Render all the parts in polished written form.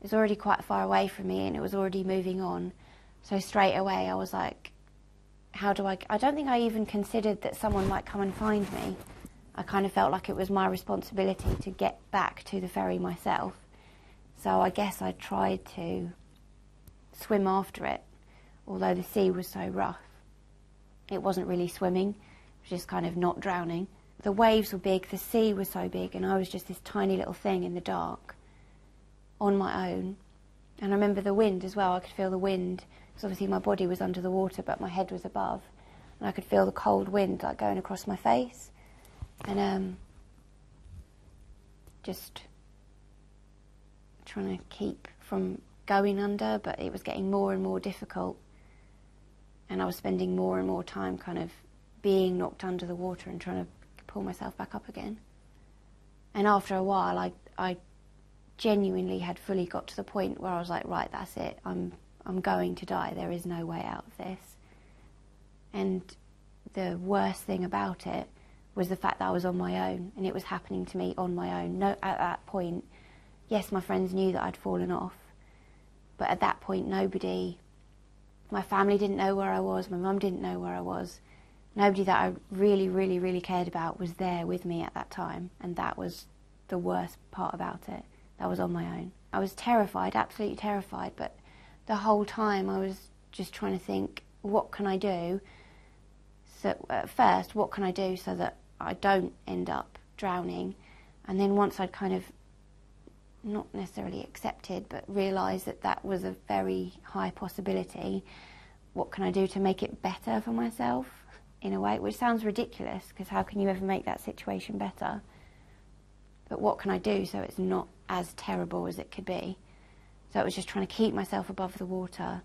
was already quite far away from me and it was already moving on. So straight away I was like, how do I don't think I even considered that someone might come and find me. I kind of felt like it was my responsibility to get back to the ferry myself. So I guess I tried to swim after it, although the sea was so rough. It wasn't really swimming, it was just kind of not drowning. The waves were big, the sea was so big, and I was just this tiny little thing in the dark on my own. And I remember the wind as well. I could feel the wind, because obviously my body was under the water but my head was above, and I could feel the cold wind like going across my face. And just trying to keep from going under, but it was getting more and more difficult, and I was spending more and more time kind of being knocked under the water and trying to pull myself back up again. And after a while I genuinely had fully got to the point where I was like, right, that's it, I'm going to die, there is no way out of this. And the worst thing about it was the fact that I was on my own, and it was happening to me on my own. No, at that point, yes, my friends knew that I'd fallen off, but at that point nobody, my family didn't know where I was, my mum didn't know where I was, nobody that I really, really, really cared about was there with me at that time, and that was the worst part about it. I was on my own. I was terrified, absolutely terrified, but the whole time I was just trying to think, what can I do? So at first, what can I do so that I don't end up drowning? And then once I'd kind of not necessarily accepted, but realised that that was a very high possibility, what can I do to make it better for myself, in a way? Which sounds ridiculous, because how can you ever make that situation better? But what can I do so it's not as terrible as it could be? So it was just trying to keep myself above the water,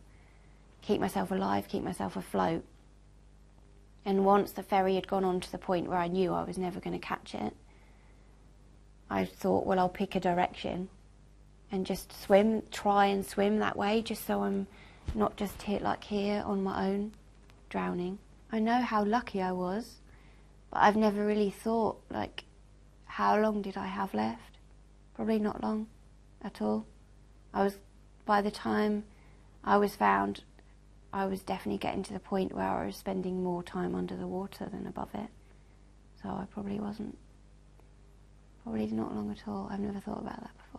keep myself alive, keep myself afloat. And once the ferry had gone on to the point where I knew I was never going to catch it, I thought, well, I'll pick a direction and just swim, try and swim that way, just so I'm not just here on my own, drowning. I know how lucky I was, but I've never really thought, like, how long did I have left? Probably not long at all. By the time I was found, I was definitely getting to the point where I was spending more time under the water than above it. So I probably not long at all. I've never thought about that before.